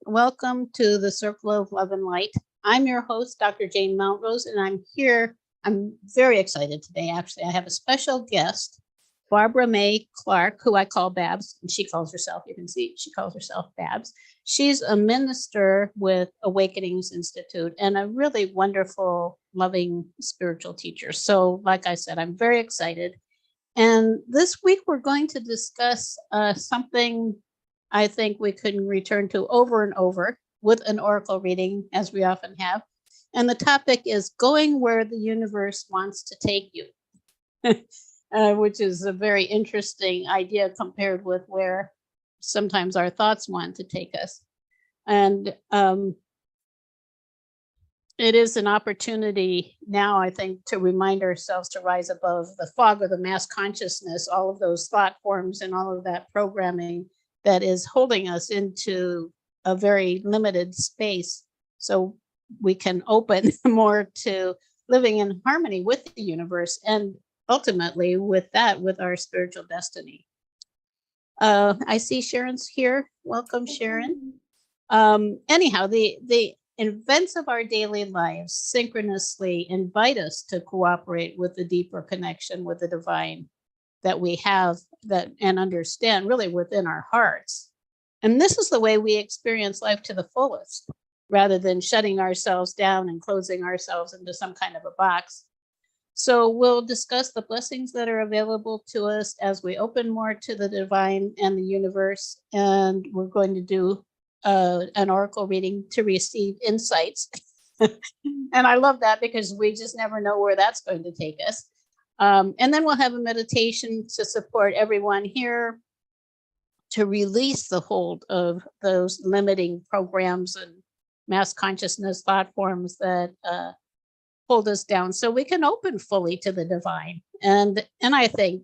Welcome to the Circle of Love and Light. I'm your host, Dr. Jane Mountrose, and I'm here. I'm very excited today, actually. I have a special guest, Barbara May Clark, who I call Babs, and she calls herself, you can see, she calls herself Babs. She's a minister with Awakenings Institute and a really wonderful, loving spiritual teacher. So, like I said, I'm very excited. And this week we're going to discuss something I think we can return to over and over with an oracle reading, as we often have. And the topic is going where the universe wants to take you, which is a very interesting idea compared with where sometimes our thoughts want to take us. And it is an opportunity now, I think, to remind ourselves to rise above the fog of the mass consciousness, all of those thought forms and all of that programming that is holding us into a very limited space, so we can open more to living in harmony with the universe and ultimately with that, with our spiritual destiny. I see Sharon's here. Welcome, Sharon. Anyhow, the events of our daily lives synchronously invite us to cooperate with the deeper connection with the divine that we have that and understand really within our hearts. And this is the way we experience life to the fullest, rather than shutting ourselves down and closing ourselves into some kind of a box. So we'll discuss the blessings that are available to us as we open more to the divine and the universe. And we're going to do an oracle reading to receive insights. And I love that because we just never know where that's going to take us. And then we'll have a meditation to support everyone here to release the hold of those limiting programs and mass consciousness thought forms that hold us down, so we can open fully to the divine. And I think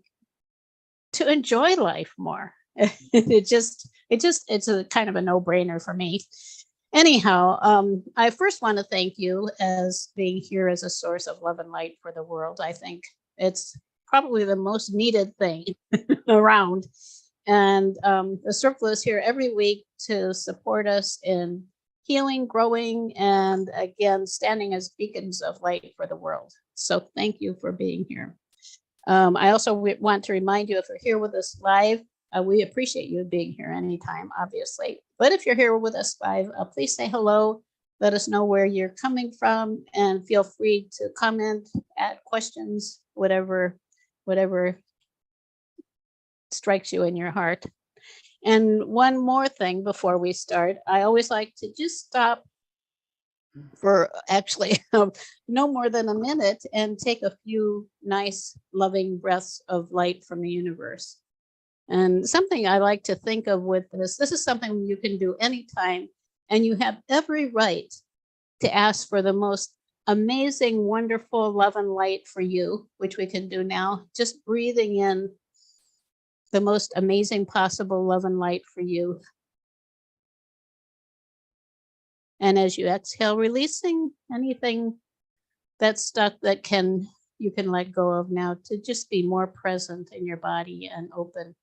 to enjoy life more. It's a kind of a no-brainer for me. Anyhow, I first want to thank you as being here as a source of love and light for the world. I think it's probably the most needed thing around. And the circle is here every week to support us in healing, growing, and again, standing as beacons of light for the world. So thank you for being here. I also want to remind you, if you're here with us live, we appreciate you being here anytime, obviously. But if you're here with us live, please say hello. Let us know where you're coming from, and feel free to comment, add questions, whatever strikes you in your heart. And one more thing before we start, I always like to just stop for actually no more than a minute and take a few nice, loving breaths of light from the universe. And something I like to think of with this is something you can do anytime, and you have every right to ask for the most amazing, wonderful love and light for you, which we can do now, just breathing in the most amazing possible love and light for you. And as you exhale, releasing anything that's stuck that you can let go of now, to just be more present in your body and open.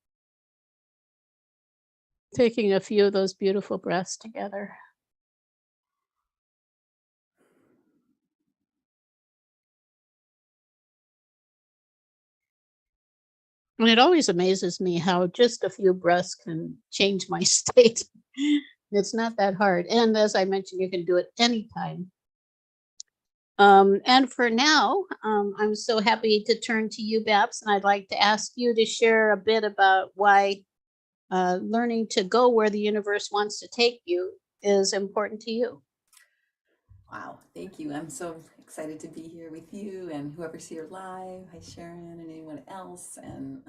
Taking a few of those beautiful breaths together. And it always amazes me how just a few breaths can change my state. It's not that hard. And as I mentioned, you can do it anytime. And for now, I'm so happy to turn to you, Babs, and I'd like to ask you to share a bit about why learning to go where the universe wants to take you is important to you. Wow, thank you. I'm so excited to be here with you and whoever's here live. Hi, Sharon, and anyone else, and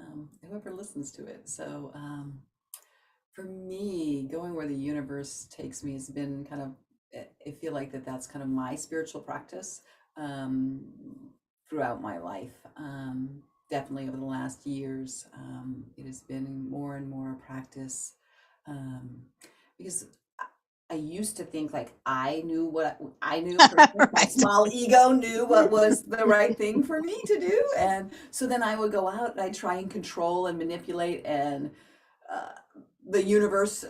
whoever listens to it. So, for me, going where the universe takes me has been kind of, I feel like that's kind of my spiritual practice um, throughout my life. Definitely over the last years, it has been more and more practice um, because I used to think like I knew what I knew. My small ego knew what was the right thing for me to do, and so then I would go out and I try and control and manipulate and uh, the universe,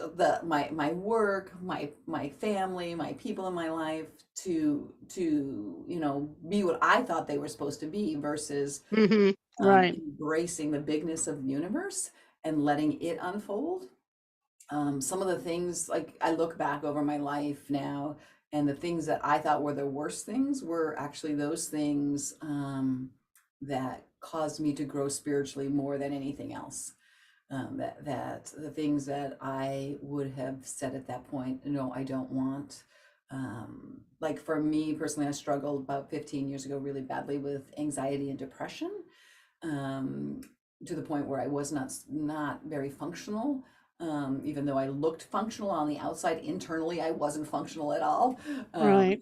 my work, my family, my people in my life to be what I thought they were supposed to be versus Hmm. Right. embracing the bigness of the universe and letting it unfold. Some of the things, like I look back over my life now, and the things that I thought were the worst things were actually those things that caused me to grow spiritually more than anything else. That the things that I would have said at that point, no, I don't want. Like for me personally, I struggled about 15 years ago really badly with anxiety and depression, um, to the point where I was not very functional. Even though I looked functional on the outside, internally I wasn't functional at all. Right.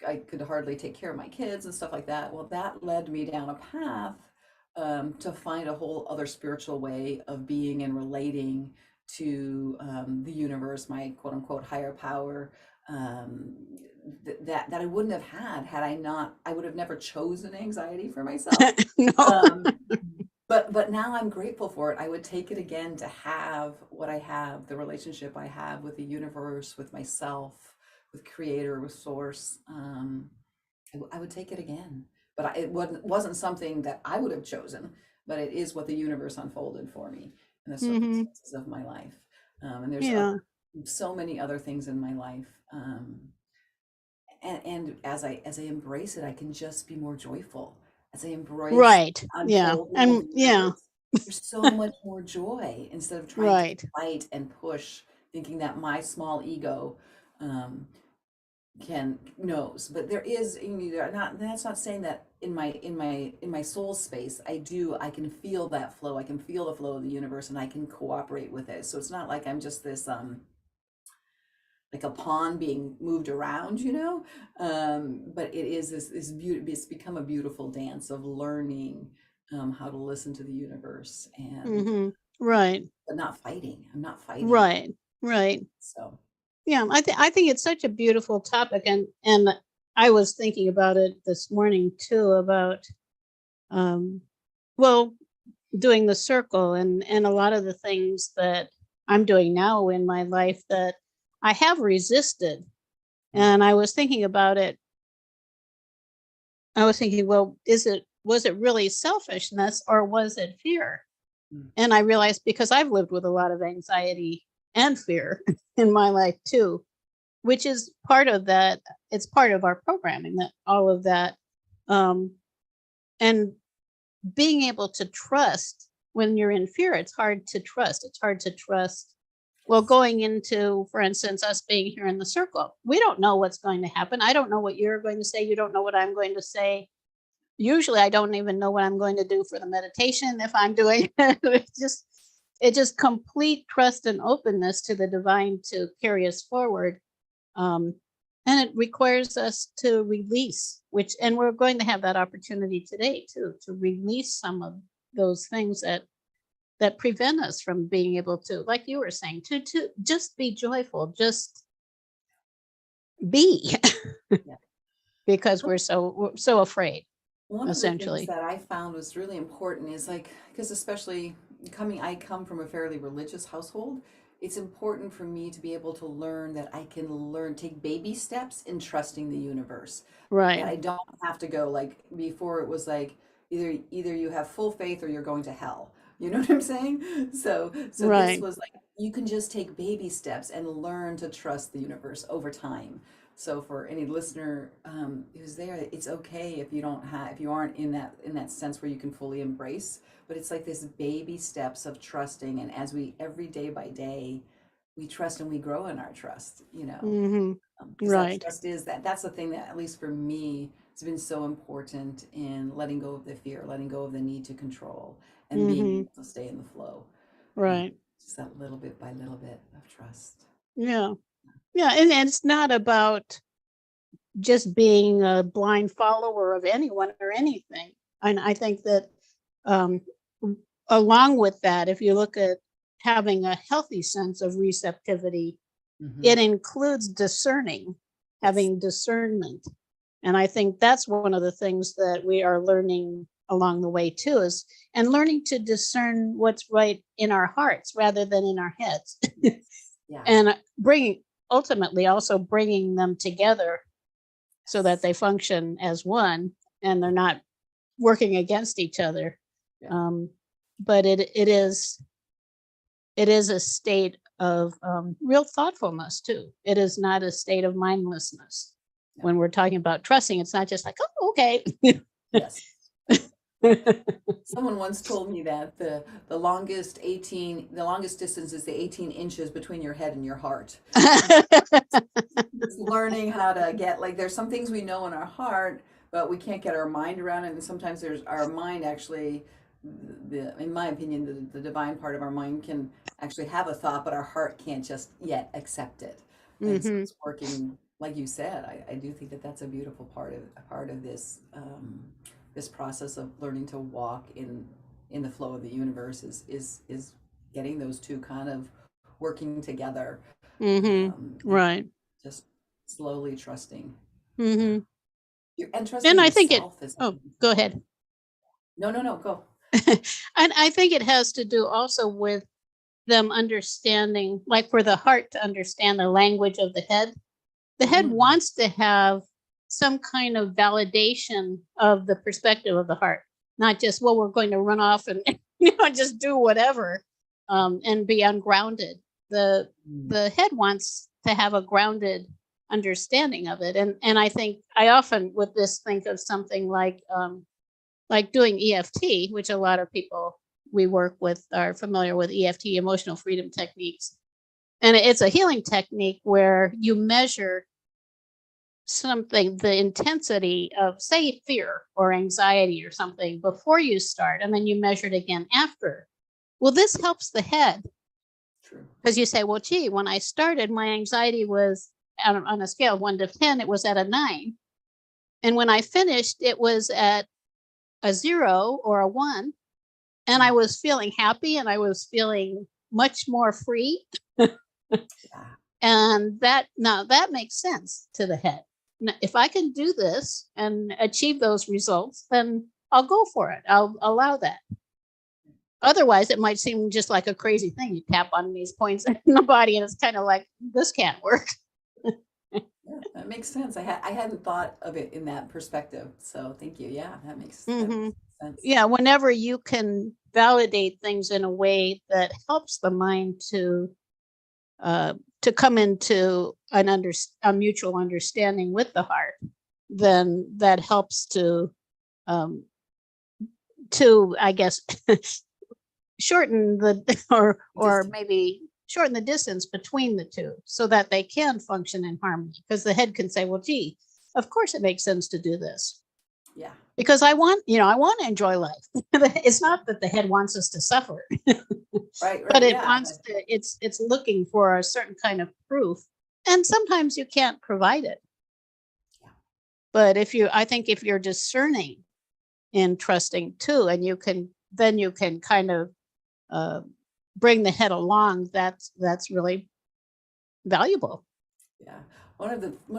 I could hardly take care of my kids and stuff like that. Well, that led me down a path to find a whole other spiritual way of being and relating to the universe, my quote unquote higher power. Um, that I wouldn't have had I not, I would have never chosen anxiety for myself. No. Um, but now I'm grateful for it. I would take it again to have what I have, the relationship I have with the universe, with myself, with creator, with source. I would take it again, but it wasn't something that I would have chosen, but it is what the universe unfolded for me in the Hmm. circumstances of my life. And there's Yeah. so many other things in my life. And as I embrace it, I can just be more joyful. As I embrace Right. the Yeah. unfolding of And the yeah. universe, there's so much more joy instead of trying to Right. fight and push, thinking that my small ego um, can knows. But there is, not, that's not saying that in my soul space, I can feel that flow. I can feel the flow of the universe, and I can cooperate with it. So it's not like I'm just this like a pawn being moved around, but it is this beauty. It's become a beautiful dance of learning how to listen to the universe, and Hmm. Right. but not fighting. I'm not fighting. Right. Right. So Yeah. I think it's such a beautiful topic, and I was thinking about it this morning too about um well, doing the circle and a lot of the things that I'm doing now in my life that I have resisted. mm, And I was thinking about it. I was thinking, well, was it really selfishness or was it fear? mm, And I realized because I've lived with a lot of anxiety and fear in my life too, which is part of that. It's part of our programming, that all of that. Um, and being able to trust when you're in fear, it's hard to trust. It's hard to trust. Well, yes, going into, for instance, us being here in the circle, we don't know what's going to happen. I don't know what you're going to say. You don't know what I'm going to say. Usually, I don't even know what I'm going to do for the meditation if I'm doing it. It's just complete trust and openness to the divine to carry us forward. Um, and it requires us to release, and we're going to have that opportunity today too, to release some of those things that prevent us from being able to, like you were saying, to just be joyful, just be, yeah. because we're so afraid, One of the things essentially. that I found was really important is like, because especially I come from a fairly religious household. It's important for me to be able to learn that I can take baby steps in trusting the universe. That Right. I don't have to go like before it was like either you have full faith or you're going to hell. You know what I'm saying? So this Right. was like you can just take baby steps and learn to trust the universe over time. So for any listener who's there, it's okay if you don't have, if you aren't in that sense where you can fully embrace. But it's like this baby steps of trusting, and as we every day by day, we trust and we grow in our trust. Hmm. Because that Right. trust is that's the thing that at least for me has been so important in letting go of the fear, letting go of the need to control, and being Hmm. able to stay in the flow. Uh, Right. just that little bit by little bit of trust. Yeah. Yeah. And it's not about just being a blind follower of anyone or anything. And I think that um, along with that, if you look at having a healthy sense of receptivity, Hmm. it includes discerning, Yes. having discernment. And I think that's one of the things that we are learning along the way too, is and learning to discern what's right in our hearts rather than in our heads. Yeah. And bringing ultimately also bringing them together so that Yes. they function as one and they're not working against each other. Yeah. Um, but it is a state of real thoughtfulness too. It is not a state of mindlessness. No. When we're talking about trusting, it's not just like, oh, okay. Yes. Someone once told me that the longest distance is the 18 inches between your head and your heart. It's learning how to get, like, there's some things we know in our heart, but we can't get our mind around it. And sometimes there's our mind actually, in my opinion, the divine part of our mind can actually have a thought, but our heart can't just yet accept it. And so Hmm. it's working, like you said. I do think that that's a beautiful part of this this process of learning to walk in the flow of the universe is getting those two kind of working together, Hmm. and Right. just slowly trusting. Yeah. Hmm. And trusting And I think it, yourself is, I oh, think, go important. ahead. No, no, no, go. And I think it has to do also with them understanding, like for the heart to understand the language of the head. The head Mm, wants to have some kind of validation of the perspective of the heart, not just, well, we're going to run off and just do whatever, and be ungrounded. The mm, the head wants to have a grounded understanding of it, and I think I often with this think of something like doing EFT, which a lot of people we work with are familiar with EFT, emotional freedom techniques. And it's a healing technique where you measure something, the intensity of, say, fear or anxiety or something before you start, and then you measure it again after. Well, this helps the head true. because you say, well, gee, when I started, my anxiety was on a scale of 1 to 10, it was at a 9. And when I finished, it was at a 0 or a 1. And I Mm, was feeling happy and I was feeling much more free. yeah. And that now that makes sense to the head. Now, if I can do this and achieve those results, then I'll go for it. I'll allow that. Otherwise, it might seem just like a crazy thing. You tap on these points in the body, and it's kind of like this can't work. Yeah, that makes sense. I hadn't thought of it in that perspective. So thank you. Yeah, that Hmm. makes sense. Yeah, whenever you can validate things in a way that helps the mind uh, to come into a mutual understanding with the heart, then that helps um, to I guess shorten the or Distance. maybe shorten the distance between the two so that they can function in harmony. Because the head can say, well, gee, of course it makes sense to do this Yeah. because I want to enjoy life. It's not that the head wants us to suffer, Right, but right. it Yeah. wants to it's looking for a certain kind of proof, and sometimes you can't provide it. Yeah. But I think if you're discerning and trusting too, and you can kind of uh, bring the head along, that's really valuable. Yeah. One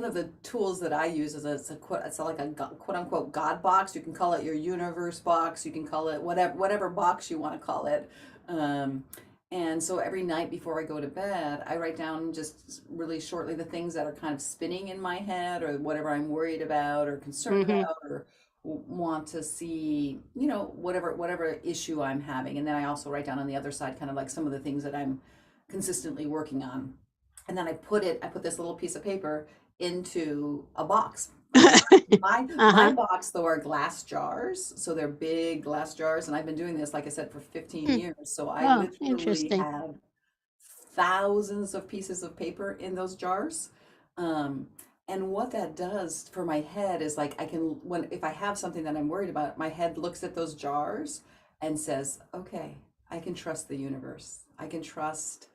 of the tools that I use is it's like a quote unquote God box. You can call it your universe box. You can call it whatever box you want to call it. Um, and so every night before I go to bed, I write down just really shortly the things that are kind of spinning in my head, or whatever I'm worried about or concerned Hmm. about, or want to see, whatever issue I'm having. And then I also write down on the other side kind of like some of the things that I'm consistently working on. And then I put this little piece of paper into a box. Okay. My Uh-huh. box though are glass jars. So they're big glass jars. And I've been doing this, like I said, for 15 Hmm. years. So I Oh, literally interesting. have thousands of pieces of paper in those jars. Um, and what that does for my head is, like, if I have something that I'm worried about, my head looks at those jars and says, okay, I can trust the universe. I can trust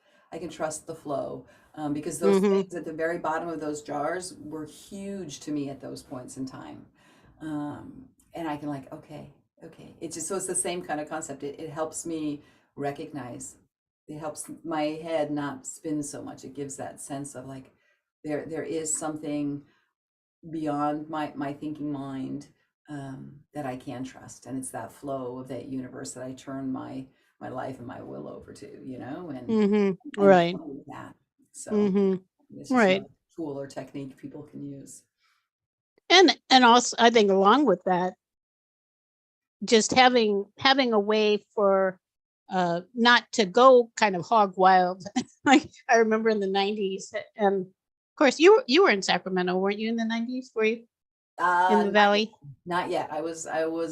the flow. Because those Hmm. things at the very bottom of those jars were huge to me at those points in time. And I can, like, okay. It's just, so it's the same kind of concept. It helps me recognize, it helps my head not spin so much. It gives that sense of, like, there is something beyond my thinking mind, that I can trust, and it's that flow of that universe that I turn my life and my will over to, and Right. flow with that. So it's just Right. another tool or technique people can use. And also I think along with that, just having a way for not to go kind of hog wild. Like I remember in the 90s, and of course you were in Sacramento, weren't you, in the 90s? Were you in the Not yet. valley? Not yet. I think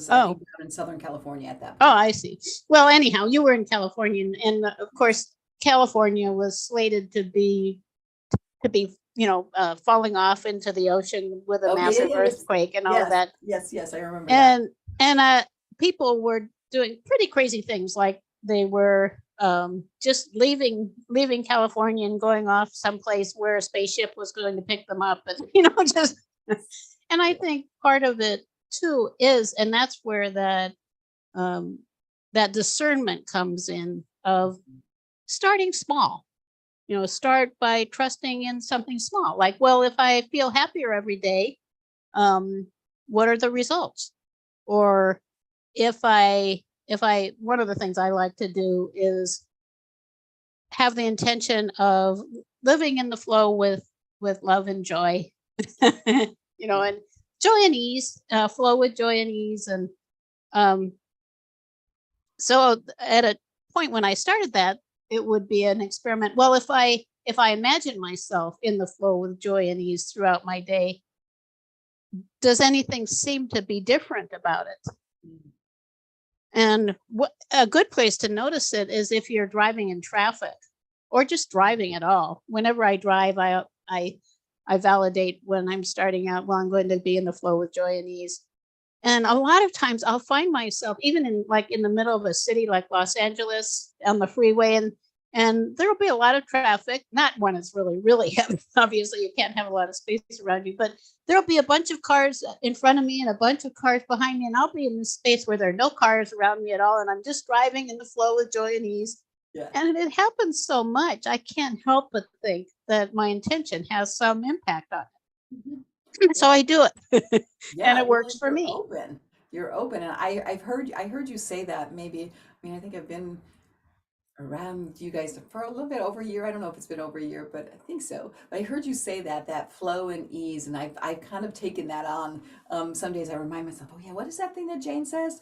Oh, down in Southern California at that oh, point. I see. Well, anyhow, you were in California, and of course California was slated to be falling off into the ocean with a Okay, massive yes, earthquake and all of yes, that. yes, yes. I remember that. And people were doing pretty crazy things, like they were just leaving California and going off someplace where a spaceship was going to pick them up, and just. And I Yeah. think part of it too is, and that's where um, that discernment comes in, of starting small. Start by trusting in something small. Like, well, if I feel happier every day, um, what are the results? Or if I one of the things I like to do is have the intention of living in the flow with love and joy. And joy and ease, flow with joy and ease. And um so at a point when I started that, it would be an experiment. Well, if I imagine myself in the flow with joy and ease throughout my day, does anything seem to be different about it? Mm. And a good place to notice it is if you're driving in traffic, or just driving at all. Whenever I drive, I validate when I'm starting out, well, I'm going to be in the flow with joy and ease. And a lot of times I'll find myself even in the middle of a city like Los Angeles on the freeway, and there'll be a lot of traffic, not when it's really, really heavy. Obviously, you can't have a lot of space around you, but there'll be a bunch of cars in front of me and a bunch of cars behind me, and I'll be in this space where there are no cars around me at all, and I'm just driving in the flow with joy and ease. Yeah. And it happens so much, I can't help but think that my intention has some impact on Mhm. it. So Yeah. I do it, and Yeah, it works for you're me. open. You're open, and I heard you say that maybe. I mean, I think I've been around you guys for a little bit over a year. I don't know if it's been over a year, but I think so. But I heard you say that flow and ease, and I've kind of taken that on. Some days I remind myself, oh yeah, what is that thing that Jane says?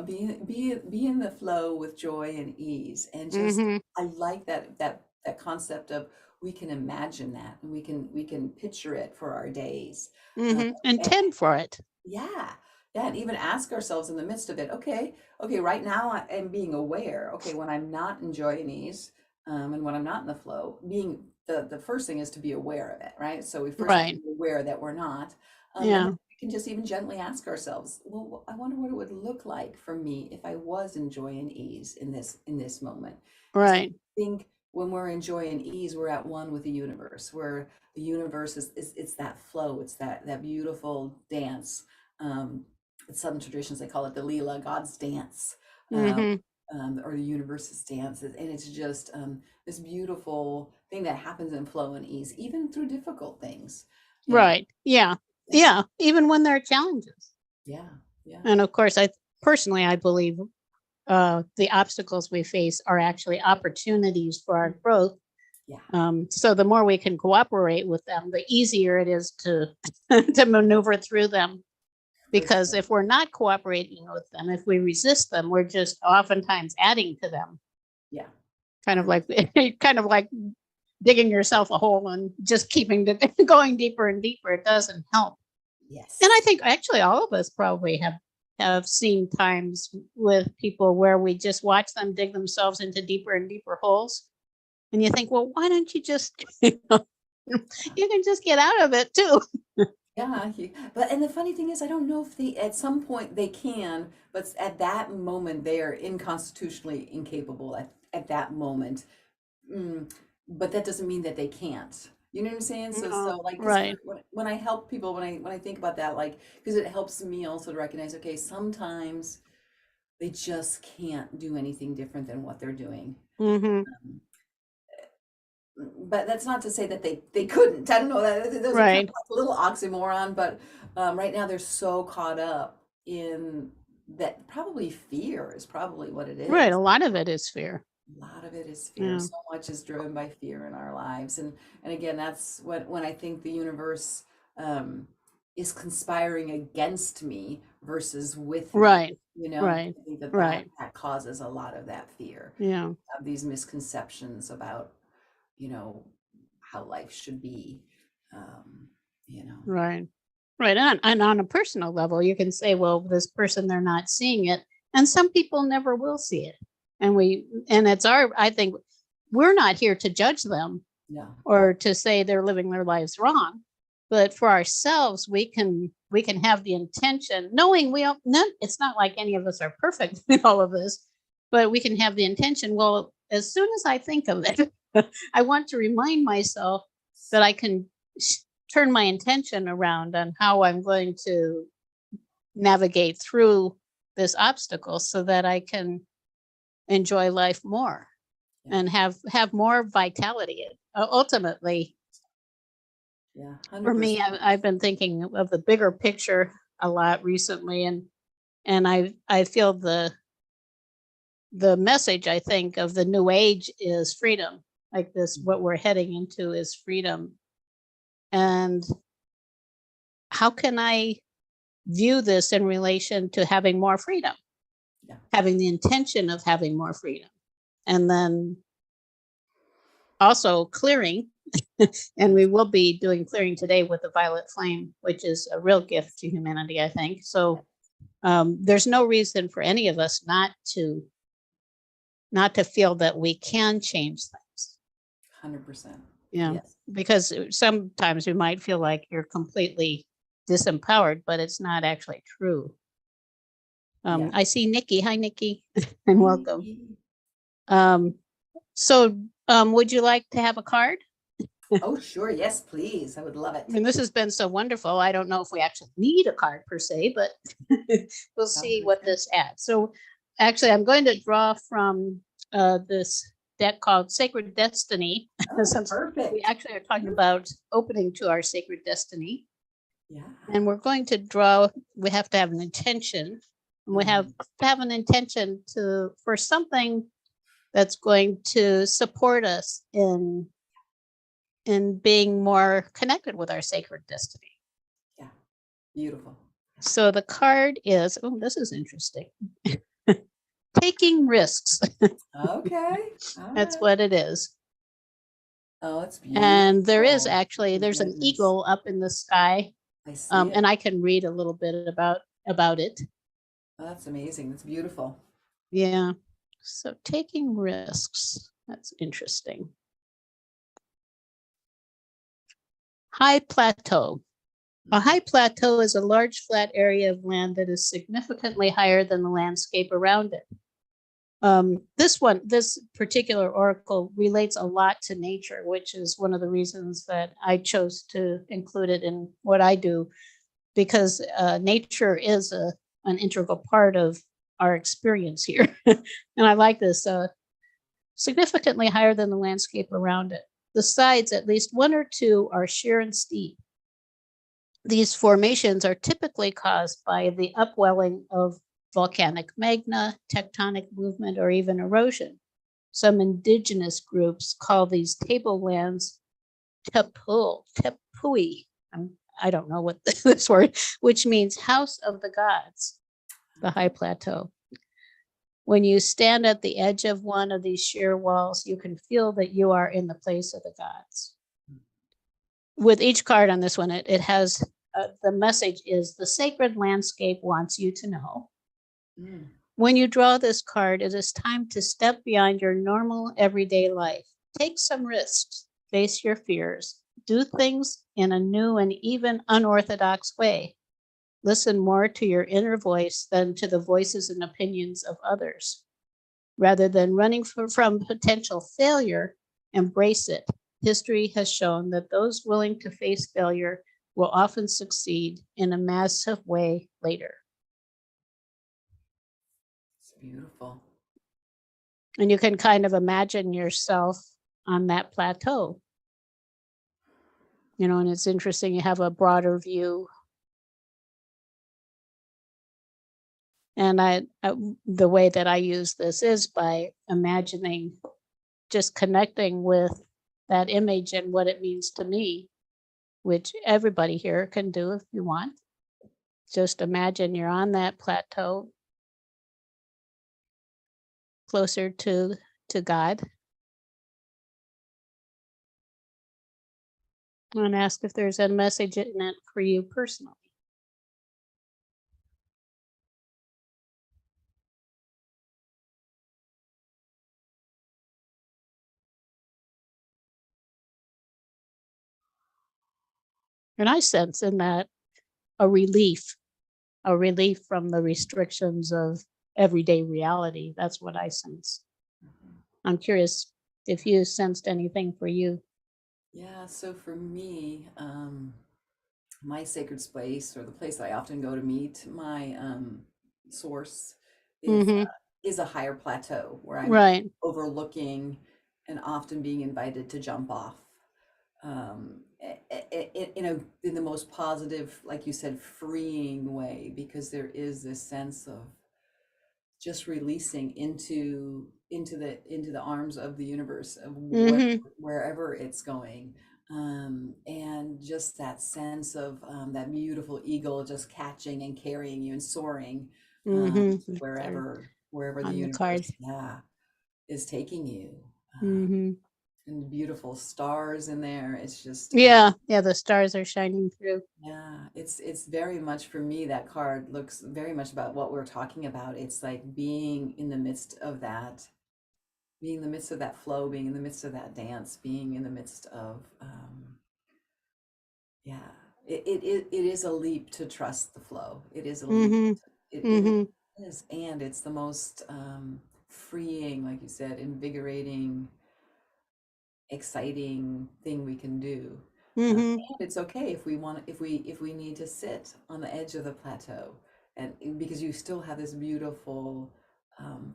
Be in the flow with joy and ease, and just Hmm. I like that concept of we can imagine that, and we can picture it for our days. Um, Hmm. and Intend for it. yeah. Yeah, and even ask ourselves in the midst of it, okay, right now I am being aware. Okay, when I'm not enjoying ease, and when I'm not in the flow, being the first thing is to be aware of it, right? So we first have to Right. be aware that we're not. And then Yeah. we can just even gently ask ourselves, well, I wonder what it would look like for me if I was in joy and ease in this moment. Because I Right. think when we're in joy and ease, we're at one with the universe, where the universe is it's that flow, it's that beautiful dance. Um, in some traditions, they call it the Leela, God's dance, um, Hmm. or the universe's dance. And it's just this beautiful thing that happens in flow and ease, even through difficult things, you know. Right. Yeah. Yeah, Yeah. Even when there are challenges. yeah, yeah, And of course, I believe the obstacles we face are actually opportunities for our growth. yeah, So the more we can cooperate with them, the easier it is to to maneuver through them. for Because sure. if we're not cooperating with them, if we resist them, we're just oftentimes adding to them. Yeah, Kind of like 100%. kind of like digging yourself a hole and just keeping going deeper and deeper. It doesn't help. And I Yes. think actually all of us probably have seen times with people where we just watch them dig themselves into deeper and deeper holes, and you think, well, why don't you just you can just get out of it too. Yeah, but and the funny thing is, I don't know if they at some point they can, but at that moment they are inconstitutionally incapable at that moment. Mm, but that doesn't mean that they can't. You know what I'm saying? So No, like, because right. when I help people, when I think about that, like, because it helps me also to recognize, okay, sometimes they just can't do anything different than what they're doing. Hmm. Um, but that's not to say that they couldn't. I don't know, that those are kind of Right. like a little oxymoron, but right now they're so caught up in that probably fear is probably what it Right. is. A lot of it is fear. A lot of it is fear. Yeah. So much is driven by fear in our lives. And again, that's when I think the universe um, is conspiring against me versus with me. Right. You know, Right. I think that Right. that causes a lot of that fear, Yeah. of these misconceptions about, you know, how life should be. Um, you know, Right. Right. And on a personal level, you can say, well, this person, they're not seeing it. And some people never will see it. And it's I think we're not here to judge them no, or to say they're living their lives wrong. But for ourselves, we can have the intention, knowing we don't, none, it's not like any of us are perfect in all of this, but we can have the intention. Well, as soon as I think of it, I want to remind myself that I can turn my intention around on how I'm going to navigate through this obstacle so that I can enjoy life more yeah, and have more vitality. Ultimately, yeah, for me, 100%. I've been thinking of the bigger picture a lot recently, and I feel the message, I think, of the new age is freedom. Like this, what we're heading into is freedom. And how can I view this in relation to having more freedom, Yeah, having the intention of having more freedom, and then also clearing. And we will be doing clearing today with the violet flame, which is a real gift to humanity, I think. yeah, So there's no reason for any of us not to feel that we can change things. 100%. Yeah, Yes. because sometimes we might feel like you're completely disempowered, but it's not actually true. Yeah. I see Nikki. Hi, Nikki, and Hi, welcome. Nikki. Um, so, would you like to have a card? Oh, sure. Yes, please. I would love I it. mean, this has been so wonderful. I don't know if we actually need a card per se, but we'll see what Okay. this adds. So, actually, I'm going to draw from this deck called Sacred Destiny, Oh, since we perfect. actually are talking Beautiful. about opening to our sacred destiny. Yeah. And we're going to draw, we have to have an intention. And we have Mhm. to have an intention for something that's going to support us in being more connected with our sacred destiny. Yeah. Beautiful. So the card is, oh, this is interesting. Taking risks. Okay. All That's right. what it is. Oh, it's And there is beautiful. actually, My there's an goodness. eagle up in the sky. I see it. And I can read a little bit about it. Oh, that's amazing. That's beautiful. Yeah. So taking risks. That's interesting. High plateau. A Mm. high plateau is a large flat area of land that is significantly higher than the landscape around it. This particular oracle relates a lot to nature, which is one of the reasons that I chose to include it in what I do, because nature is an integral part of our experience here. And I like this, significantly higher than the landscape around it. The sides, at least one or two, are sheer and steep. These formations are typically caused by the upwelling of volcanic magma, tectonic movement, or even erosion. Some indigenous groups call these tablelands tepui. I don't know what this word, which means house of the gods, the high plateau. When you stand at the edge of one of these sheer walls, you can feel that you are in the place of the gods. With each card on this one, it has the message is the sacred landscape wants you to know. Mm. When you draw this card, it is time to step beyond your normal everyday life. Take some risks, face your fears, do things in a new and even unorthodox way. Listen more to your inner voice than to the voices and opinions of others. Rather than running from potential failure, embrace it. History has shown that those willing to face failure will often succeed in a massive way later. It's beautiful. And you can kind of imagine yourself on that plateau, and it's interesting. You have a broader view And the way that I use this is by imagining, just connecting with that image and what it means to me, which everybody here can do if you want. Just imagine you're on that plateau closer to God, and ask if there's a message in it for you personally. And I sense in that a relief from the restrictions of everyday reality. That's what I sense. Mhm. I'm curious if you sensed anything for you. Yeah, so for me, my sacred space, or the place I often go to meet my source, is Mm-hmm. uh, is a higher plateau where I'm Right. overlooking and often being invited to jump off. In the most positive, like you said, freeing way, because there is this sense of just releasing into the arms of the universe, of Mm-hmm. wherever it's going, and just that sense of that beautiful eagle just catching and carrying you and soaring, Mm-hmm. to There wherever the on the card. universe, yeah, is taking you. Mm-hmm. And beautiful stars in there. It's just Yeah. Yeah. The stars are shining through. yeah, it's very much, for me, that card looks very much about what we're talking about. It's like being in the midst of that, being in the midst of that flow, being in the midst of that dance, being in the midst of yeah. It is a leap to trust the flow. It is a leap. Mm-hmm. It really Mm-hmm. is, and it's the most freeing, like you said, invigorating, exciting thing we can do. Mm-hmm. And it's okay if we want, if we need to sit on the edge of the plateau, and because you still have this beautiful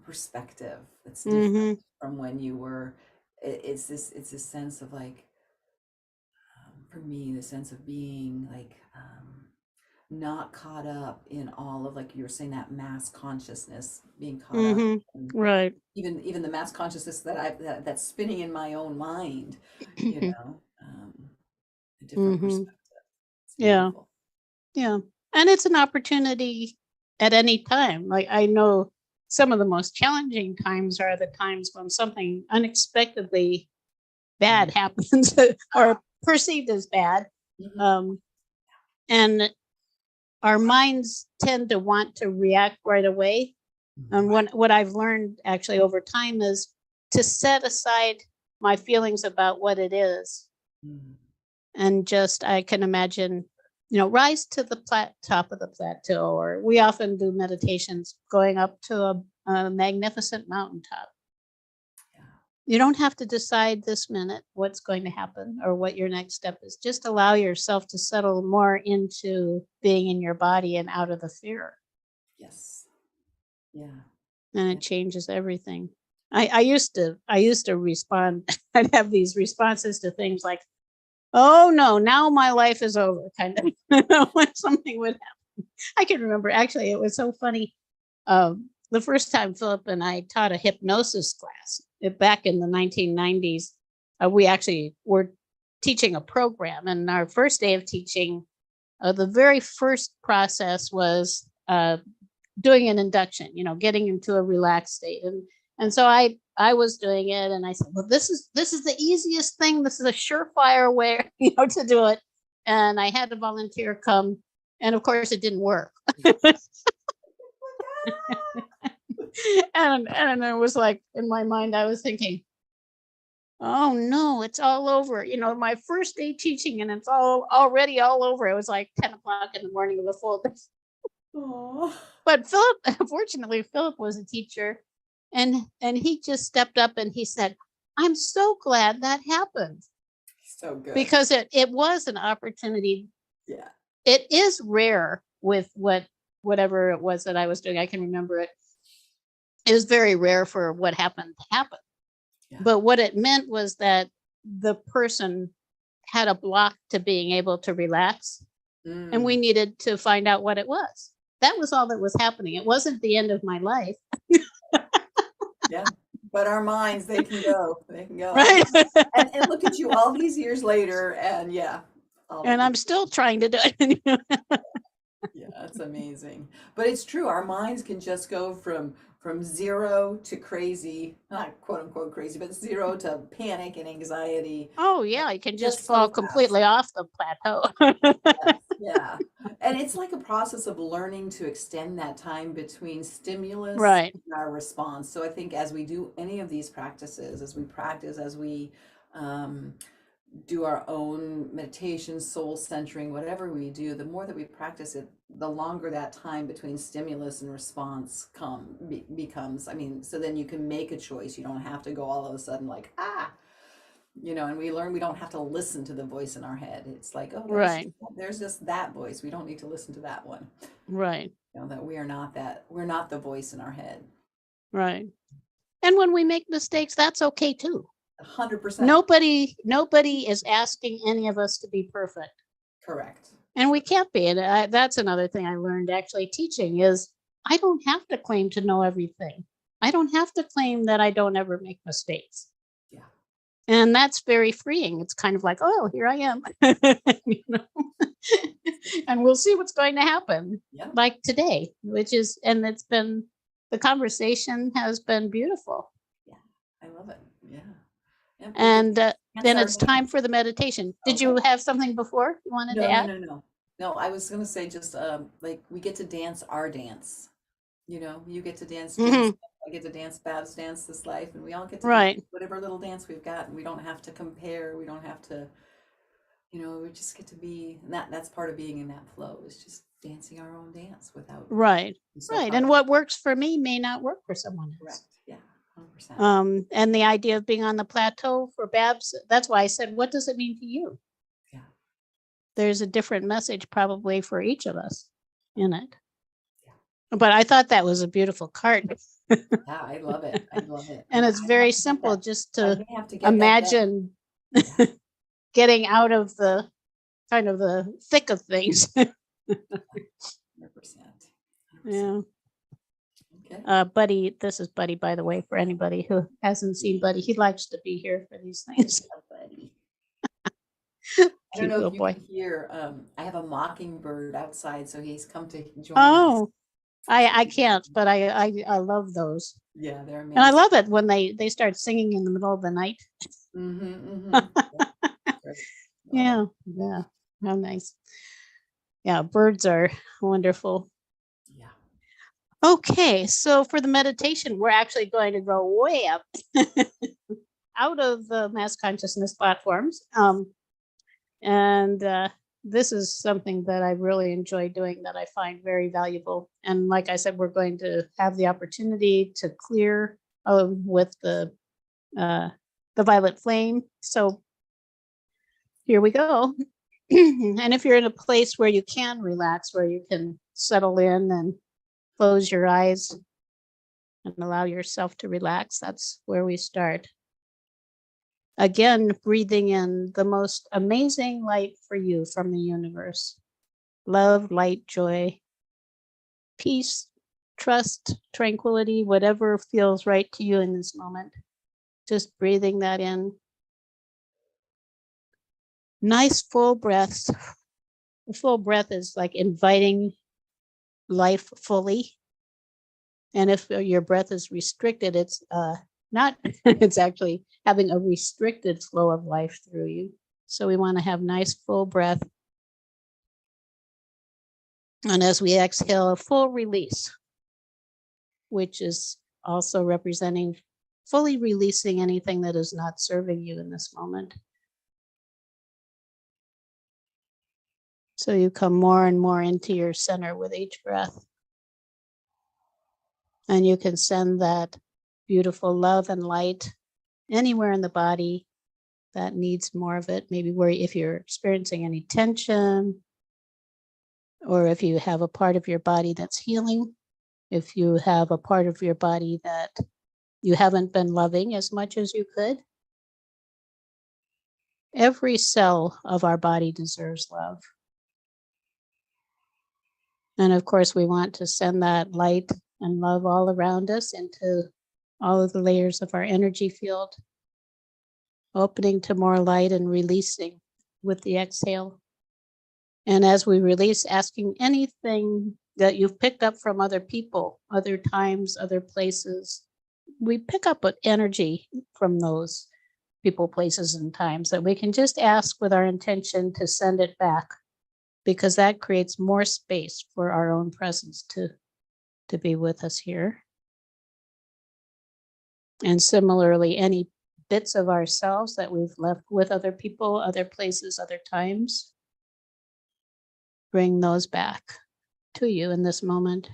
perspective that's different Mm-hmm. from when you were. It's this sense of like, for me, the sense of being like, not caught up in all of, like you were saying, that mass consciousness, being caught up Mm-hmm. in Right. even the mass consciousness that's spinning in my own mind, a different Mm-hmm. perspective. It's Yeah. beautiful. Yeah. And it's an opportunity at any time. Like I know some of the most challenging times are the times when something unexpectedly Mm. bad happens or perceived as bad. Mhm. Um, and our minds tend to want to react right away. And Mhm. what I've learned actually over time is to set aside my feelings about what it is, Mhm. and just I can imagine, rise to the top of the plateau, or we often do meditations going up to a magnificent mountaintop. Yeah. You don't have to decide this minute what's going to happen or what your next step is. Just allow yourself to settle more into being in your body and out of the fear, Yes. Yeah. and Yeah. it changes everything. I used to respond. I'd have these responses to things like, "Oh no, now my life is over," kind of when something would happen. I can remember actually it was so funny. The first time Philip and I taught a hypnosis class back in the 1990s, we actually were teaching a program, and our first day of teaching, the very first process was doing an induction, getting into a relaxed state. And so I was doing it, and I said, well, this is the easiest thing. This is a surefire way, to do it. And I had a volunteer come, and of course it didn't work. And it was like in my mind, I was thinking, oh no, it's all over. My first day teaching, and it's already all over. It was like 10 o'clock in the morning of a full day. Oh, But Philip, fortunately, Philip was a teacher, and he just stepped up and he said, "I'm so glad that happened," so good. because it was an opportunity. Yeah. It is rare with whatever it was that I was doing. I can remember it. It was very rare for what happened to happen. Yeah. But what it meant was that the person had a block to being able to relax, and we Mm. needed to find out what it was. that was all that was happening. It wasn't the end of my life. Yeah. But our minds, they can go. They can go. Right. And look at you all these years later, and yeah. And I'm still trying to do it. Yeah, that's amazing. But it's true. Our minds can just go from zero to crazy, not quote unquote crazy, but zero to panic and anxiety. Oh yeah, you can just Just so fall fast. completely off the plateau. Yes, yeah. And it's like a process of learning to extend that time between stimulus Right. and our response. So I think as we do any of these practices, as we practice, as we do our own meditation, soul centering, whatever we do, the more that we practice it, the longer that time between stimulus and response becomes. I mean, so then you can make a choice. You don't have to go all of a sudden like, and we learn we don't have to listen to the voice in our head. It's like, oh, Right. there's just that voice. We don't need to listen to that one. Right. That we're not the voice in our head. Right. And when we make mistakes, that's okay too. 100%. Nobody is asking any of us to be perfect. Correct. And we can't be. And that's another thing I learned actually teaching is I don't have to claim to know everything. I don't have to claim that I don't ever make mistakes. Yeah. And that's very freeing. It's kind of like, oh, here I am. And we'll see what's going to happen. Yeah. Like today, and the conversation has been beautiful. Yeah. I love it. Yeah. And then it's time for the meditation. Did you have something before you wanted to add? No, I was going to say just like we get to dance our dance. You get to dance. I get to dance Bab's dance this life, and we all get to do whatever little dance we've got, and we don't have to compare. We don't have to, we just get to be, and that's part of being in that flow is just dancing our own dance without. Right. And what works for me may not work for someone else. Correct. Yeah. 100%. And the idea of being on the plateau for Babs, that's why I said, what does it mean to you? Yeah. There's a different message probably for each of us in it. Yeah. But I thought that was a beautiful card. Yeah, I love it. And it's very simple just to imagine getting out of the kind of the thick of things. 100%. Yeah. Okay. Buddy, this is Buddy, by the way, for anybody who hasn't seen Buddy. He likes to be here for these things. Buddy. I don't know if you can hear, I have a mockingbird outside, so he's come to join us. I can't, but I love those. Yeah, they're amazing. And I love it when they start singing in the middle of the night. Yeah. How nice. Yeah, birds are wonderful. Yeah. Okay, so for the meditation, we're actually going to go way up out of the mass consciousness platforms. And this is something that I really enjoy doing that I find very valuable. And like I said, we're going to have the opportunity to clear with the violet flame. So here we go. And if you're in a place where you can relax, where you can settle in and close your eyes and allow yourself to relax, that's where we start. Again, breathing in the most amazing light for you from the universe. Love, light, joy, peace, trust, tranquility, whatever feels right to you in this moment. Just breathing that in. Nice full breaths. A full breath is like inviting life fully. And if your breath is restricted, it's not, it's actually having a restricted flow of life through you. So we want to have nice full breath. And as we exhale, a full release, which is also representing fully releasing anything that is not serving you in this moment. So you come more and more into your center with each breath. And you can send that beautiful love and light anywhere in the body that needs more of it. Maybe if you're experiencing any tension, or if you have a part of your body that's healing, if you have a part of your body that you haven't been loving as much as you could. Every cell of our body deserves love. And of course, we want to send that light and love all around us into all of the layers of our energy field, opening to more light and releasing with the exhale. And as we release, asking anything that you've picked up from other people, other times, other places. We pick up an energy from those people, places, and times that we can just ask with our intention to send it back, because that creates more space for our own presence to be with us here. And similarly, any bits of ourselves that we've left with other people, other places, other times, bring those back to you in this moment.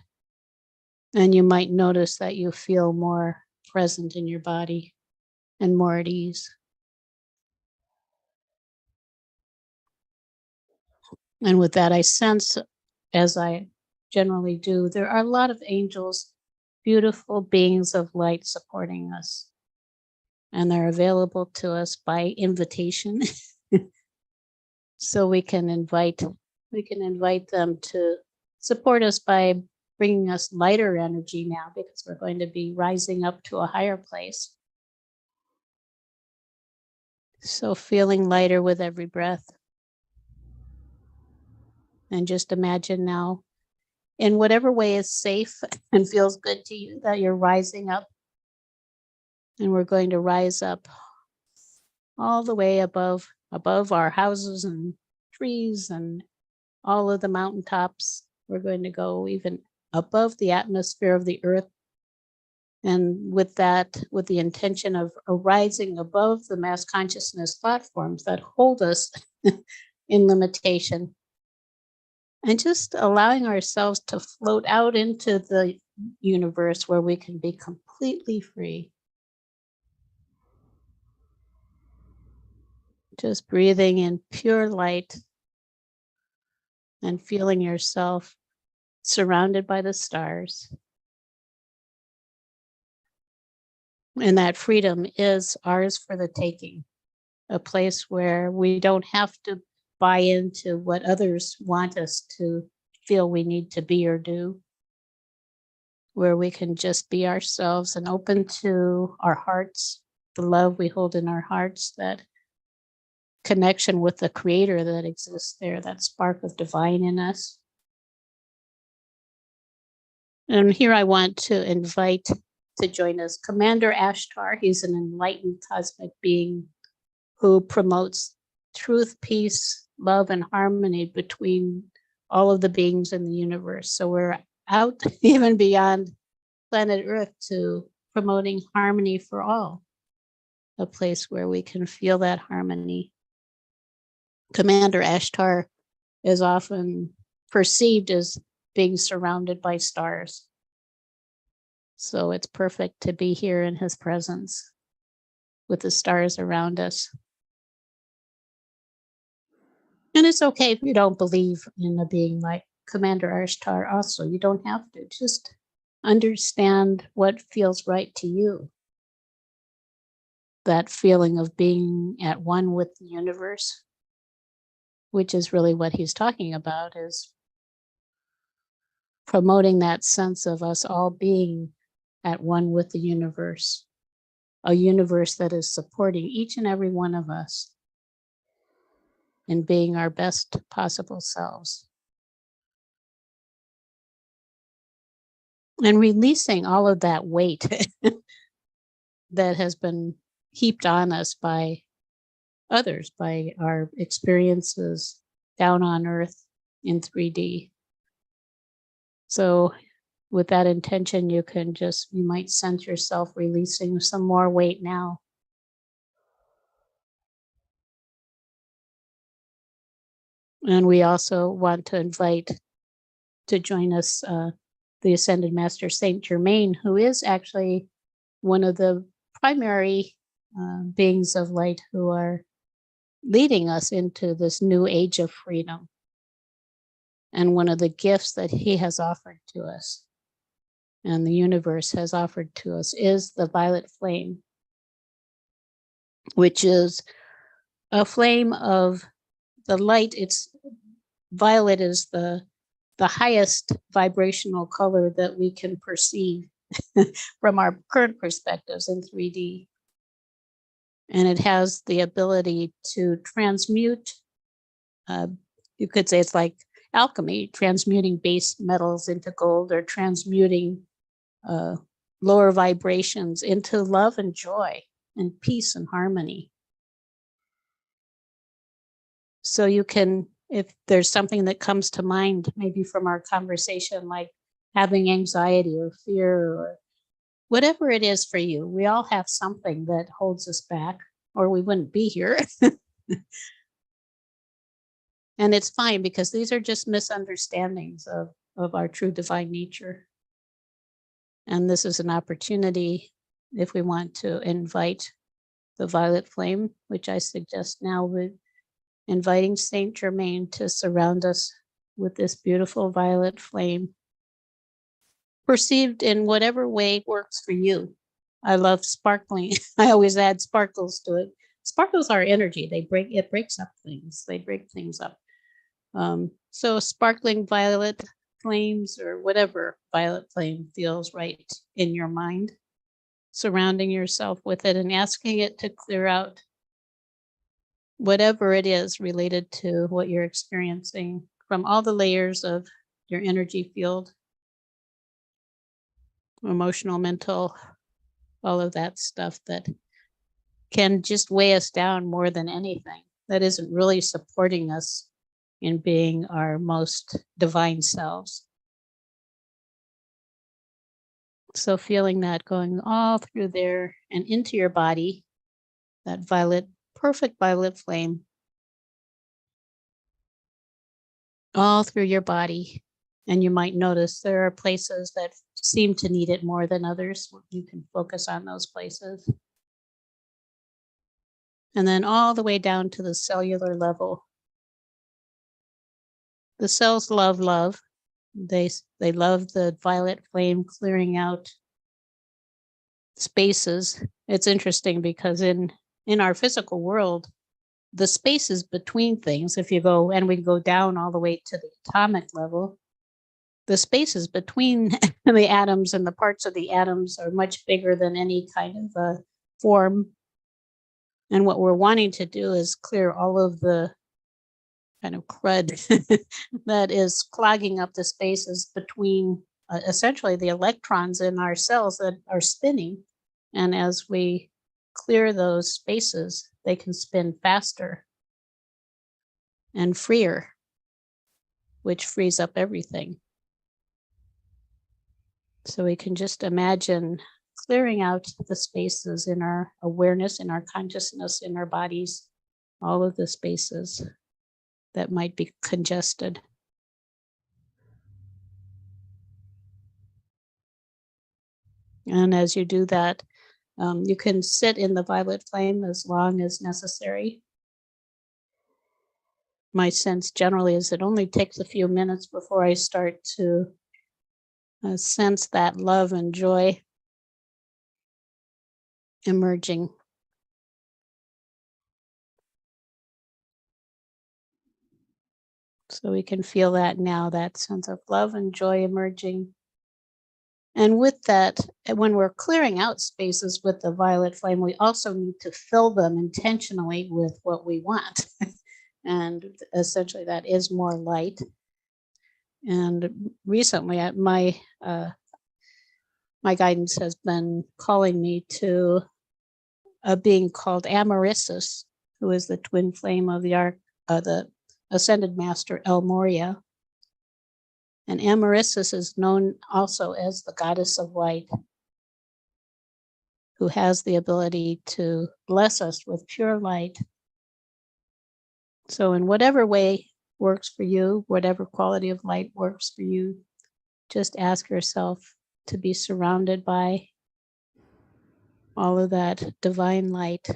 And you might notice that you feel more present in your body and more at ease. And with that, I sense, as I generally do, there are a lot of angels, beautiful beings of light supporting us. And they're available to us by invitation. So we can invite them to support us by bringing us lighter energy now, because we're going to be rising up to a higher place. So feeling lighter with every breath. And just imagine now, in whatever way is safe and feels good to you, that you're rising up. And we're going to rise up all the way above our houses and trees and all of the mountaintops. We're going to go even above the atmosphere of the earth. And with that, with the intention of rising above the mass consciousness platforms that hold us in limitation, and just allowing ourselves to float out into the universe where we can be completely free. Just breathing in pure light and feeling yourself surrounded by the stars. And that freedom is ours for the taking, a place where we don't have to buy into what others want us to feel we need to be or do, where we can just be ourselves and open to our hearts, the love we hold in our hearts, that connection with the creator that exists there, that spark of divine in us. And here I want to invite to join us Commander Ashtar. He's an enlightened cosmic being who promotes truth, peace, love, and harmony between all of the beings in the universe. So we're out even beyond planet Earth to promoting harmony for all, a place where we can feel that harmony. Commander Ashtar is often perceived as being surrounded by stars. So it's perfect to be here in his presence with the stars around us. And it's okay if you don't believe in a being like Commander Ashtar also. You don't have to. Just understand what feels right to you. That feeling of being at one with the universe, which is really what he's talking about, is promoting that sense of us all being at one with the universe, a universe that is supporting each and every one of us in being our best possible selves. And releasing all of that weight that has been heaped on us by others, by our experiences down on earth in 3D. So with that intention, you might sense yourself releasing some more weight now. And we also want to invite to join us the Ascended Master Saint Germain, who is actually one of the primary beings of light who are leading us into this new age of freedom. And one of the gifts that he has offered to us and the universe has offered to us is the violet flame, which is a flame of the light. It's violet is the the highest vibrational color that we can perceive from our current perspectives in 3D. And it has the ability to transmute, you could say it's like alchemy, transmuting base metals into gold, or transmuting lower vibrations into love and joy and peace and harmony. So you can, if there's something that comes to mind, maybe from our conversation, like having anxiety or fear or whatever it is for you, we all have something that holds us back, or we wouldn't be here. And it's fine, because these are just misunderstandings of our true divine nature. And this is an opportunity, if we want to invite the violet flame, which I suggest now, with inviting Saint Germain to surround us with this beautiful violet flame, perceived in whatever way works for you. I love sparkling. I always add sparkles to it. Sparkles are energy. It breaks up things. They break things up. So sparkling violet flames, or whatever violet flame feels right in your mind, surrounding yourself with it and asking it to clear out whatever it is related to what you're experiencing from all the layers of your energy field, emotional, mental, all of that stuff that can just weigh us down more than anything, that isn't really supporting us in being our most divine selves. So feeling that going all through there and into your body, that perfect violet flame, all through your body. And you might notice there are places that seem to need it more than others. You can focus on those places. And then all the way down to the cellular level. The cells love love. They love the violet flame clearing out spaces. It's interesting because in our physical world, the spaces between things, if you go, and we go down all the way to the atomic level, the spaces between the atoms and the parts of the atoms are much bigger than any kind of a form. And what we're wanting to do is clear all of the kind of crud that is clogging up the spaces between essentially the electrons in our cells that are spinning. And as we clear those spaces, they can spin faster and freer, which frees up everything. So we can just imagine clearing out the spaces in our awareness, in our consciousness, in our bodies, all of the spaces that might be congested. And as you do that, you can sit in the violet flame as long as necessary. My sense generally is it only takes a few minutes before I start to sense that love and joy emerging. So we can feel that now, that sense of love and joy emerging. And with that, when we're clearing out spaces with the violet flame, we also need to fill them intentionally with what we want. And essentially that is more light. And recently my guidance has been calling me to a being called Amaryssus, who is the twin flame of the Ascended Master El Moria. And Amaryssus is known also as the goddess of light, who has the ability to bless us with pure light. So in whatever way works for you, whatever quality of light works for you, just ask yourself to be surrounded by all of that divine light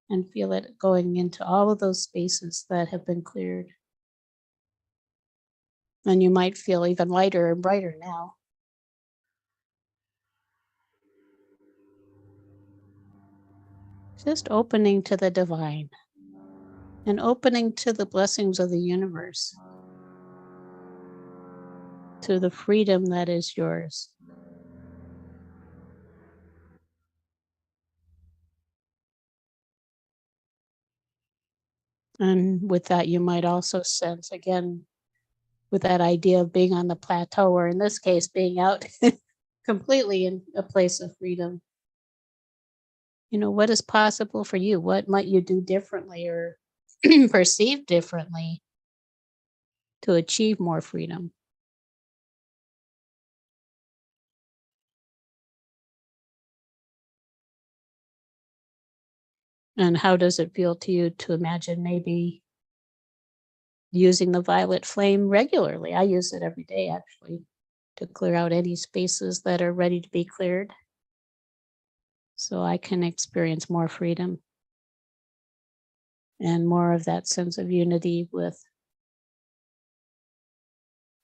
and feel it going into all of those spaces that have been cleared. And you might feel even lighter and brighter now. Just opening to the divine and opening to the blessings of the universe. to the freedom that is yours. And with that, you might also sense, again, with that idea of being on the plateau, or in this case, being out completely in a place of freedom. What is possible for you? What might you do differently or perceive differently to achieve more freedom? And how does it feel to you to imagine maybe using the violet flame regularly? I use it every day, actually, to clear out any spaces that are ready to be cleared so I can experience more freedom and more of that sense of unity with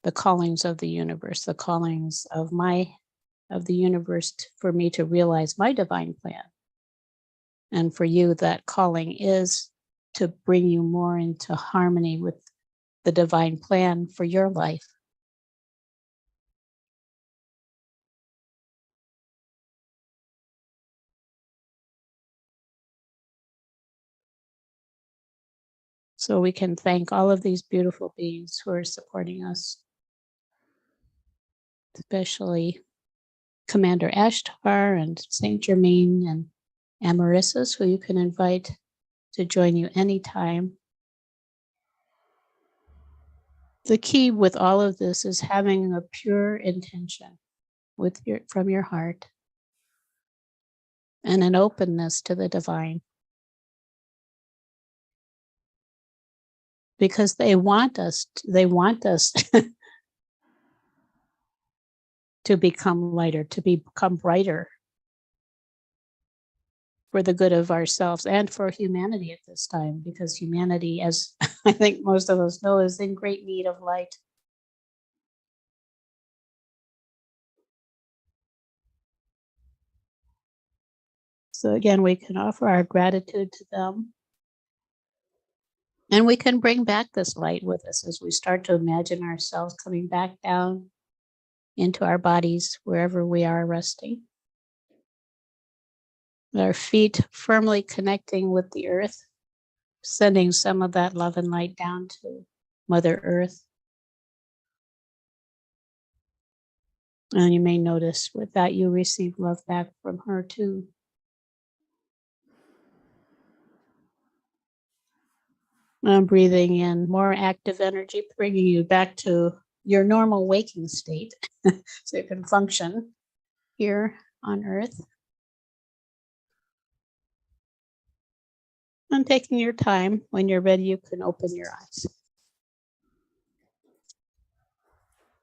the callings of the universe, the callings of the universe for me to realize my divine plan. And for you, that calling is to bring you more into harmony with the divine plan for your life. So we can thank all of these beautiful beings who are supporting us, especially Commander Ashtar and Saint Germain and Amaryssus, who you can invite to join you anytime. The key with all of this is having a pure intention from your heart and an openness to the divine, because they want us to become lighter, to become brighter for the good of ourselves and for humanity at this time, because humanity, as I think most of us know, is in great need of light. So again, we can offer our gratitude to them. And we can bring back this light with us as we start to imagine ourselves coming back down into our bodies, wherever we are resting. Our feet firmly connecting with the earth, sending some of that love and light down to Mother Earth. And you may notice with that, you receive love back from her too. Breathing in more active energy, bringing you back to your normal waking state so you can function here on Earth. And taking your time. When you're ready, you can open your eyes.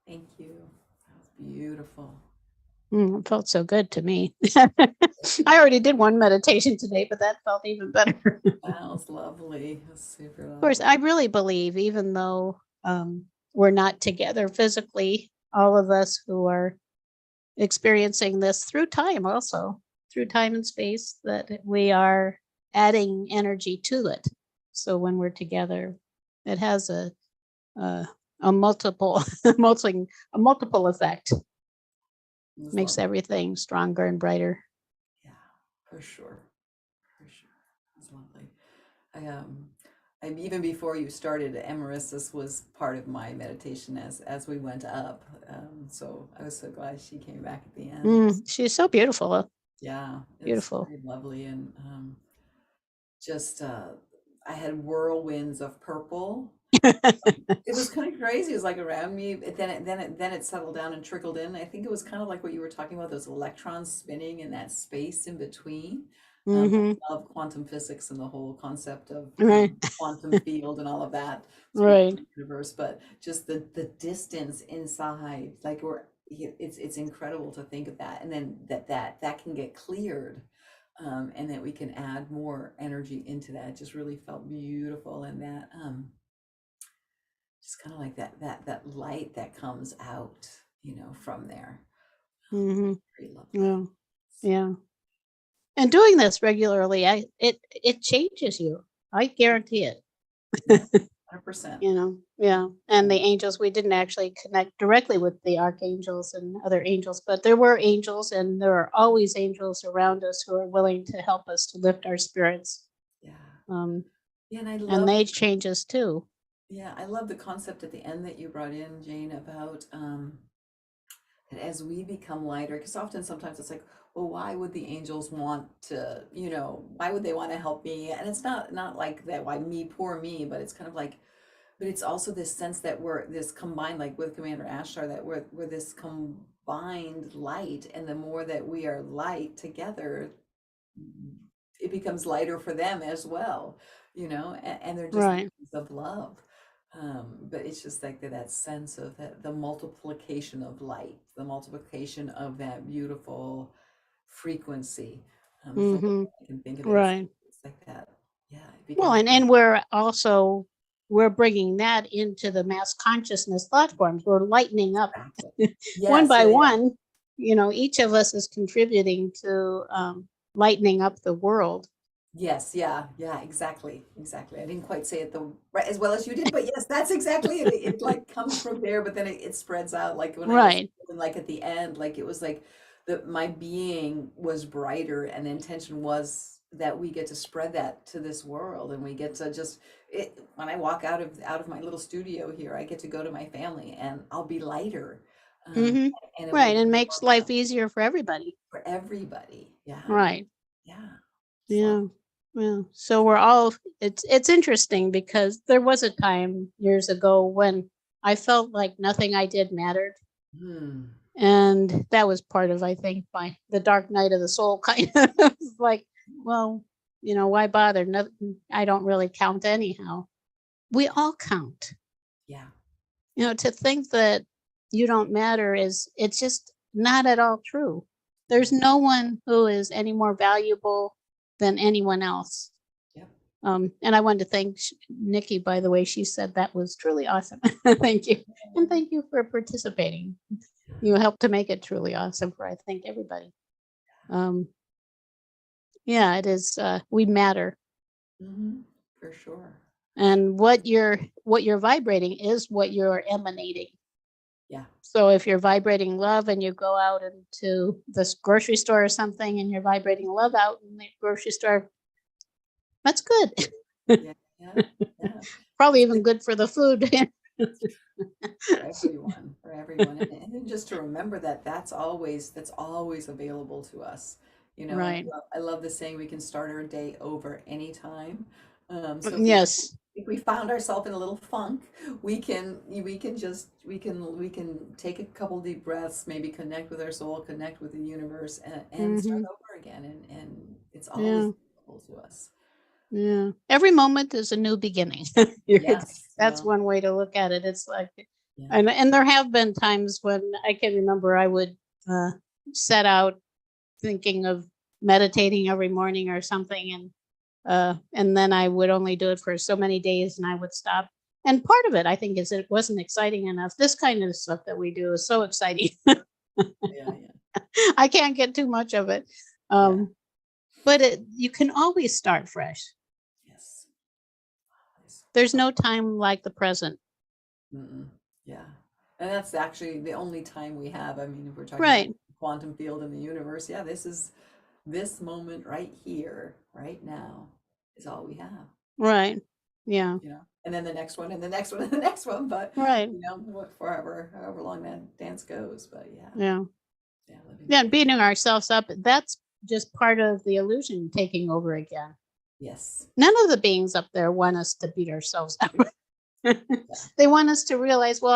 Thank you. That was beautiful. It felt so good to me. I already did one meditation today, but that felt even better. That was lovely. It was super lovely. Of course, I really believe, even though we're not together physically, all of us who are experiencing this through time, also through time and space, that we are adding energy to it. So when we're together, it has a multiple multiple effect. Makes lovely. everything stronger and brighter. Yeah, for sure. For sure. It's lovely. I even before you started, Amaryssus was part of my meditation as we went up. So I was so glad she came back at the end. She's so beautiful. Yeah, it's Beautiful. very lovely, and just I had whirlwinds of purple. It was kind of crazy. It was like around me, but then it settled down and trickled in. I think it was kind of like what you were talking about, those electrons spinning in that space in between. I love quantum physics and the whole concept of Right. quantum field and all of that through Right. the universe, but just the distance inside, like it's incredible to think of that, and then that can get cleared, and that we can add more energy into that. It just really felt beautiful, and that just kind of like that light that comes out, from there. Very lovely. Yeah. And doing this regularly, it changes you. I guarantee it. Yeah. 100%. Yeah. And the angels, we didn't actually connect directly with the archangels and other angels, but there were angels, and there are always angels around us who are willing to help us to lift our spirits. Yeah. Um, Yeah, and I and love they change us too. yeah, I love the concept at the end that you brought in, Jane, about that as we become lighter, because often sometimes it's like, well, why would the angels want to, why would they want to help me? And it's not like that, why me, poor me, but it's kind of like, but it's also this sense that we're this combined, like with Commander Ashtar, that we're this combined light, and the more that we are light together, it becomes lighter for them as well, and they're just Right. beings of love. But it's just like that sense of the multiplication of light, the multiplication of that beautiful frequency. It's like Hmm. I can think of it as Right. it's like that. Yeah, it Well, becomes and we're bringing that into the mass consciousness thought forms. We're lightening up exactly. one Yes, by yeah, yeah. one. Each of us is contributing to lightening up the world. Yes, yeah, yeah, exactly, exactly. I didn't quite say it the right as well as you did, but yes, that's exactly it. It like comes from there, but then it spreads out. Like when I was Right. like at the end, like it was like my being was brighter, and the intention was that we get to spread that to this world, and we get to just when I walk out of my little studio here, I get to go to my family, and I'll be lighter, um, Hmm. and it will Right. be And more makes life easier for everybody. for everybody. Yeah, Right. yeah. So Yeah. Yeah. So we're all it's interesting because there was a time years ago when I felt like nothing I did mattered. hmm. And that was part of, I think, the dark night of the soul kind of like, well, why bother? Nothing, I don't really count anyhow. We all count. Yeah. To think that you don't matter it's just not at all true. There's Mhm. no one who is any more valuable than anyone else. Yep. And I wanted to thank Nikki, by the way. She said that was truly awesome. Thank you. And thank you for participating. You helped to make it truly awesome for, I think, everybody. Um, yeah, it is. We matter. Mhm. For sure. And what you're vibrating is what you're emanating. Yeah. So if you're vibrating love and you go out into this grocery store or something and you're vibrating love out in the grocery store, that's good. Yeah. Yeah. Yeah. Probably It's even good good for the food. for everyone, for everyone. And then just to remember that that's always available to us, and Right. I love the saying we can start our day over anytime. So Yes. if we found ourselves in a little funk, we can take a couple deep breaths, maybe connect with our soul, connect with the universe, and start Hmm. over again. And it's always Yeah. available to us. Yeah. Every moment is a new beginning. Yes, That's yeah, one way to look at it. It's like, yeah. and there have been times when I can remember I would uh, set out thinking of meditating every morning or something, and then I would only do it for so many days, and I would stop. And part of it, I think, is it wasn't exciting enough. This kind of stuff that we do is so exciting. Yeah, yeah, I can't get too much of it. yeah. Um, but you can always start fresh. Yes. Yes. There's no time like the present. Mm-mm. Yeah. And that's actually the only time we have. I mean, if we're talking about Right, quantum field in the universe, yeah, this moment right here, right now, is all we have, right. Yeah, And then the next one, and the next one, and the next one. But right. forever, however long that dance goes. But yeah, Yeah. yeah, living Yeah, it. and beating ourselves up, that's just part of the illusion taking over again. Yes. None of the beings up there want us to beat ourselves up. Yeah. They want us to realize, well,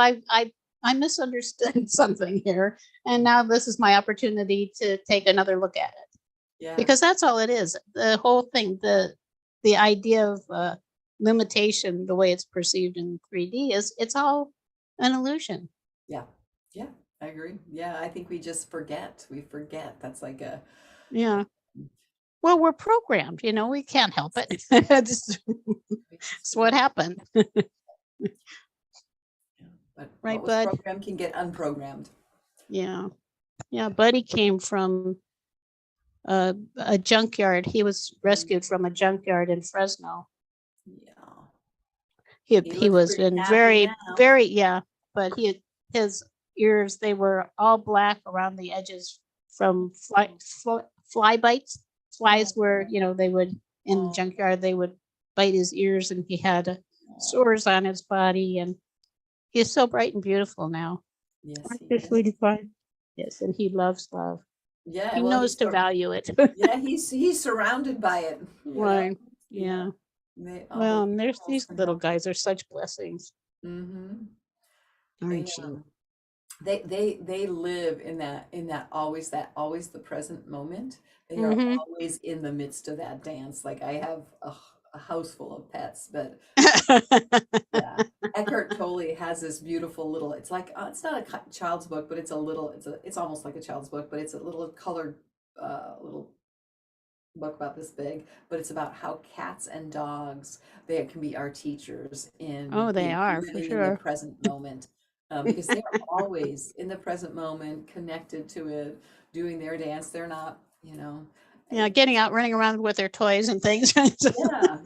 I misunderstood something here, and now this is my opportunity to take another look at it. Yeah. Because that's all it is. The whole thing, the idea of limitation, the way it's perceived in 3D, is it's all an illusion. Yeah. Yeah. I agree. Yeah. I think we just forget. We forget. That's like Yeah. Well, we're programmed. We can't help it. it's, we just it's what do. happened, Yeah. But what right, was Bud? programmed can get unprogrammed. Yeah. Yeah. Buddy came from a junkyard. He was rescued from a junkyard in Fresno. Yeah. He looks was pretty in happy very, now. yeah, but his ears, they were all black around the edges from fly bites. Flies were, they would, in the Oh, junkyard, they would bite his ears, and he had oh, sores on his body, and he is so bright and beautiful now. yes, Aren't he you, is. sweetie pie? Yes, and he loves love. Yeah, He well, knows to value it. yeah, he's surrounded by it. Right. Yeah. All Well, the and there's animals these can little help. guys are such blessings, Mm-hmm. They aren't you? they live in that always the present moment. They are Mm-hmm. always in the midst of that dance. Like I have a house full of pets, but yeah, Eckhart Tolle has this beautiful little. It's like it's not a child's book, but it's almost like a child's book, but it's a little colored little book about this big, but it's about how cats and dogs, they can be our teachers in Oh, they are for living in the sure. present moment, because they are always in the present moment, connected to it, doing their dance. They're not, Yeah, getting out, running around with their toys and things. yeah,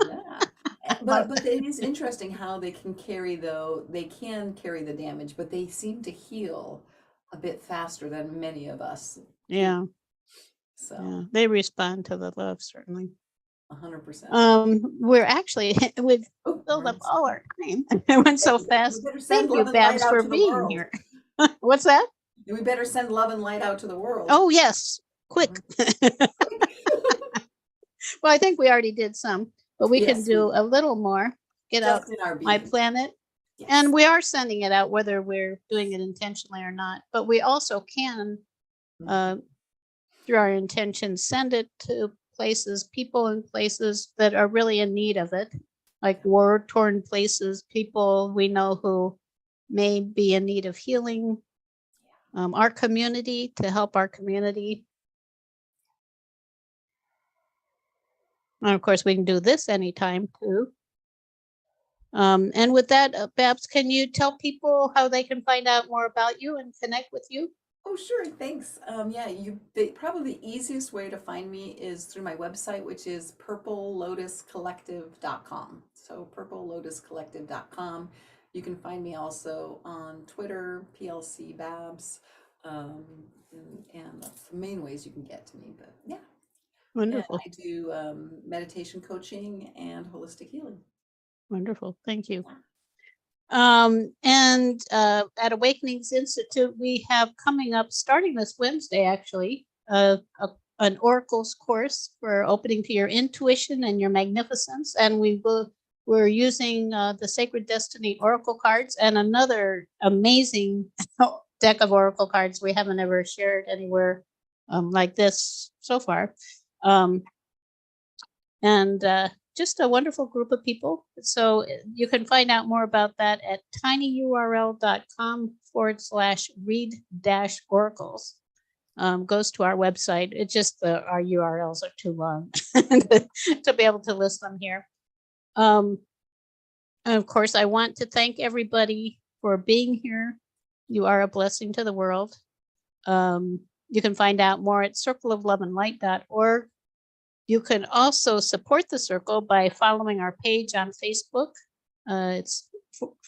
yeah. But But it is interesting how they can carry the damage, but they seem to heal a bit faster than many of us too. yeah, So they respond to the love, certainly. 100%. We're actually we've Oh, filled we're up all our time. It went so we fast. better send Thank you, love and light Babs, out for to the being world. here. What's that? We better send love and light out to the world. Oh, yes, quick. Well, I think we already did some, but we can Yes, we do did. a little more. Get out Just in our my being. planet. Yes. And we are sending it out, whether we're doing it intentionally or not. But we also can, through our intention, send it to people in places that are really in need of it, like war-torn places, people we know who may be in need of healing, our community, to help our community. And of course, we can do this anytime too. And with that, Babs, can you tell people how they can find out more about you and connect with you? Oh, sure. Thanks. Yeah, probably the easiest way to find me is through my website, which is purplelotuscollective.com. So purplelotuscollective.com. You can find me also on Twitter, PLC Babs, and that's the main ways you can get to me. But yeah, and Wonderful. I do meditation coaching and holistic healing. Wonderful. Thank you. And at Awakenings Institute, we have coming up, starting this Wednesday, actually, an oracles course for opening to your intuition and your magnificence. And we're using the Sacred Destiny Oracle cards and another amazing deck of Oracle cards we haven't ever shared anywhere like this so far. And just a wonderful group of people. So you can find out more about that at tinyurl.com/read-oracles. Goes to our website. It's just our URLs are too long to be able to list them here. And of course, I want to thank everybody for being here. You are a blessing to the world. You can find out more at circleofloveandlight.org. You can also support the circle by following our page on Facebook. It's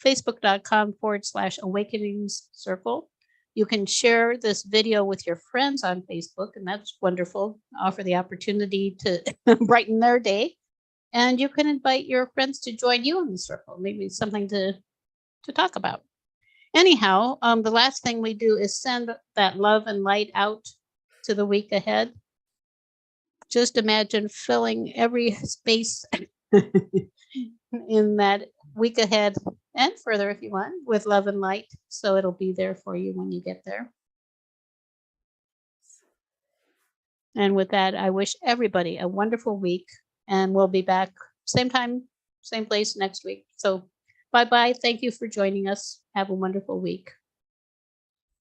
facebook.com/awakenings circle. You can share this video with your friends on Facebook, and that's wonderful. Offer the opportunity to brighten their day. And you can invite your friends to join you in the circle, maybe something to talk about. Anyhow, the last thing we do is send that love and light out to the week ahead. Just imagine filling every space in that week ahead and further if you want with love and light, so it'll be there for you when you get there. And with that, I wish everybody a wonderful week, and we'll be back same time, same place next week. So bye-bye. Thank you for joining us. Have a wonderful week.